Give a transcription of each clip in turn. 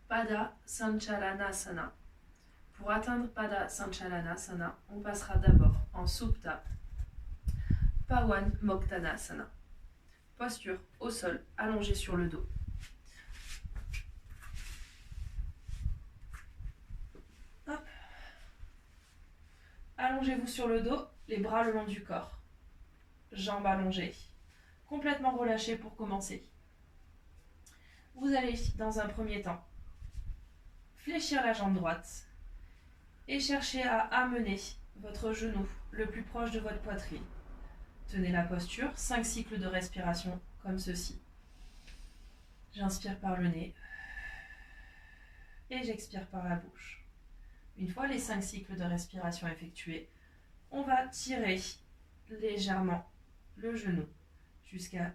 Pada Sanchalanasana. Pour atteindre Pada Sanchalanasana, on passera d'abord en Supta Pawan Moktanasana. Posture au sol, allongé sur le dos. Hop. Allongez-vous sur le dos, les bras le long du corps. Jambes allongées, complètement relâchées pour commencer. Vous allez, dans un premier temps, fléchir la jambe droite et chercher à amener votre genou le plus proche de votre poitrine. Tenez la posture, 5 cycles de respiration comme ceci. J'inspire par le nez et j'expire par la bouche. Une fois les 5 cycles de respiration effectués, on va tirer légèrement le genou jusqu'à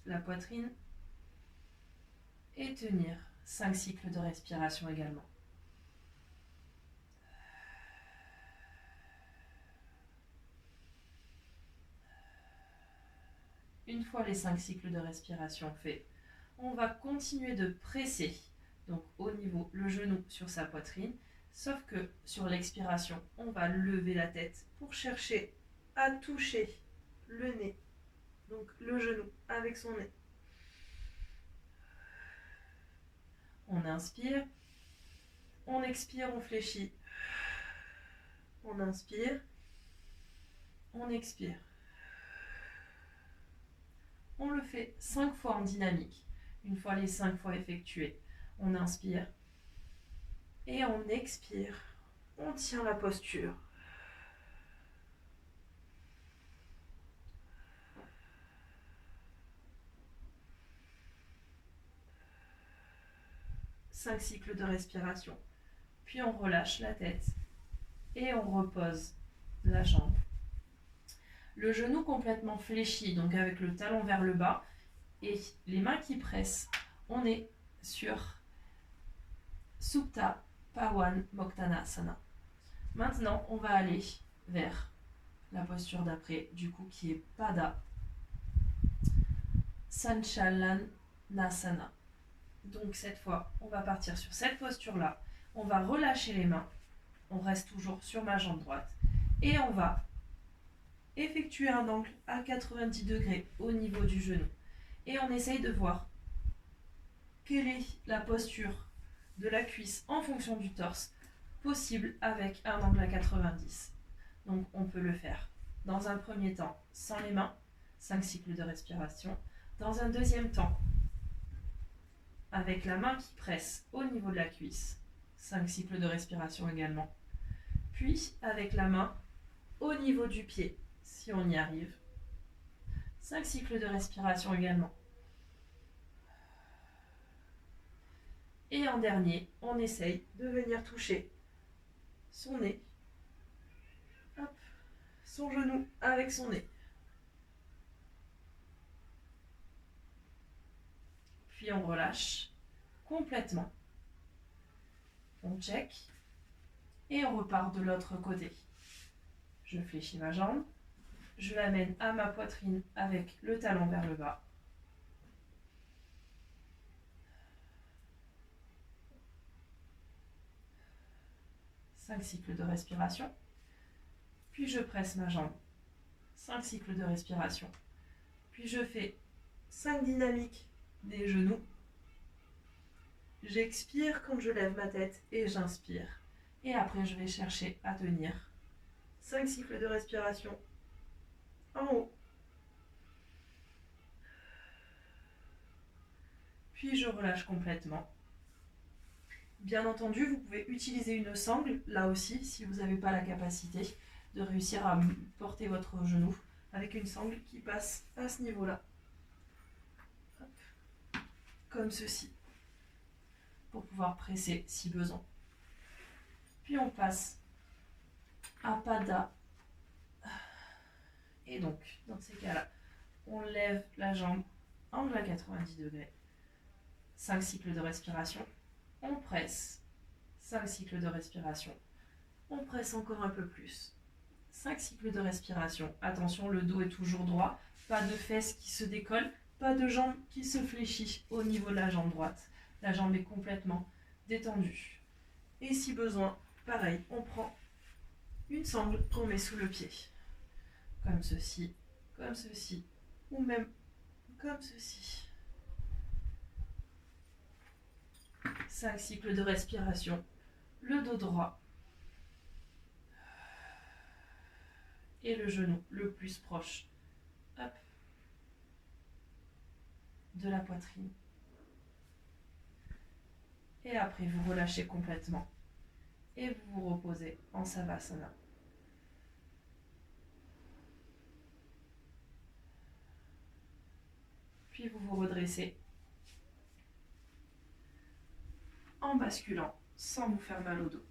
la poitrine et tenir 5 cycles de respiration également. Une fois les 5 cycles de respiration faits, on va continuer de presser, donc au niveau, le genou sur sa poitrine, sauf que sur l'expiration, on va lever la tête pour chercher à toucher le nez, donc le genou avec son nez. On inspire, on expire, on fléchit. On inspire, on expire. On le fait 5 fois en dynamique. Une fois les 5 fois effectués, on inspire et on expire. On tient la posture. Cinq cycles de respiration. Puis on relâche la tête et on repose la jambe. Le genou complètement fléchi, donc avec le talon vers le bas et les mains qui pressent. On est sur Supta Pawan Moktanasana. Maintenant, on va aller vers la posture d'après, du coup, qui est Pada Sanchalanasana. Donc cette fois, on va partir sur cette posture-là. On va relâcher les mains. On reste toujours sur ma jambe droite. Et on va effectuer un angle à 90 degrés au niveau du genou. Et on essaye de voir quelle est la posture de la cuisse en fonction du torse possible avec un angle à 90. Donc on peut le faire dans un premier temps sans les mains, 5 cycles de respiration. Dans un deuxième temps, avec la main qui presse au niveau de la cuisse, 5 cycles de respiration également. Puis avec la main au niveau du pied, si on y arrive. 5 cycles de respiration également. Et en dernier, on essaye de venir toucher son nez, hop, son genou avec son nez. Puis on relâche complètement. On check et on repart de l'autre côté. Je fléchis ma jambe, je l'amène à ma poitrine avec le talon vers le bas. Cinq cycles de respiration. Puis je presse ma jambe. 5 cycles de respiration. Puis je fais 5 dynamiques des genoux. J'expire quand je lève ma tête et j'inspire. Et après, je vais chercher à tenir 5 cycles de respiration en haut. Puis je relâche complètement. Bien entendu, vous pouvez utiliser une sangle, là aussi, si vous n'avez pas la capacité de réussir à porter votre genou avec une sangle qui passe à ce niveau-là. Hop. Comme ceci, pour pouvoir presser si besoin. Puis on passe à Pada. Et donc, dans ces cas-là, on lève la jambe, angle à 90 degrés. 5 cycles de respiration. On presse. 5 cycles de respiration. On presse encore un peu plus. 5 cycles de respiration. Attention, le dos est toujours droit. Pas de fesses qui se décollent. Pas de jambe qui se fléchit au niveau de la jambe droite. La jambe est complètement détendu. Et si besoin, pareil, on prend une sangle qu'on met sous le pied. Comme ceci, ou même comme ceci. 5 cycles de respiration. Le dos droit. Et le genou le plus proche. Hop. De la poitrine. Et après, vous relâchez complètement. Et vous vous reposez en Savasana. Puis vous vous redressez en basculant sans vous faire mal au dos.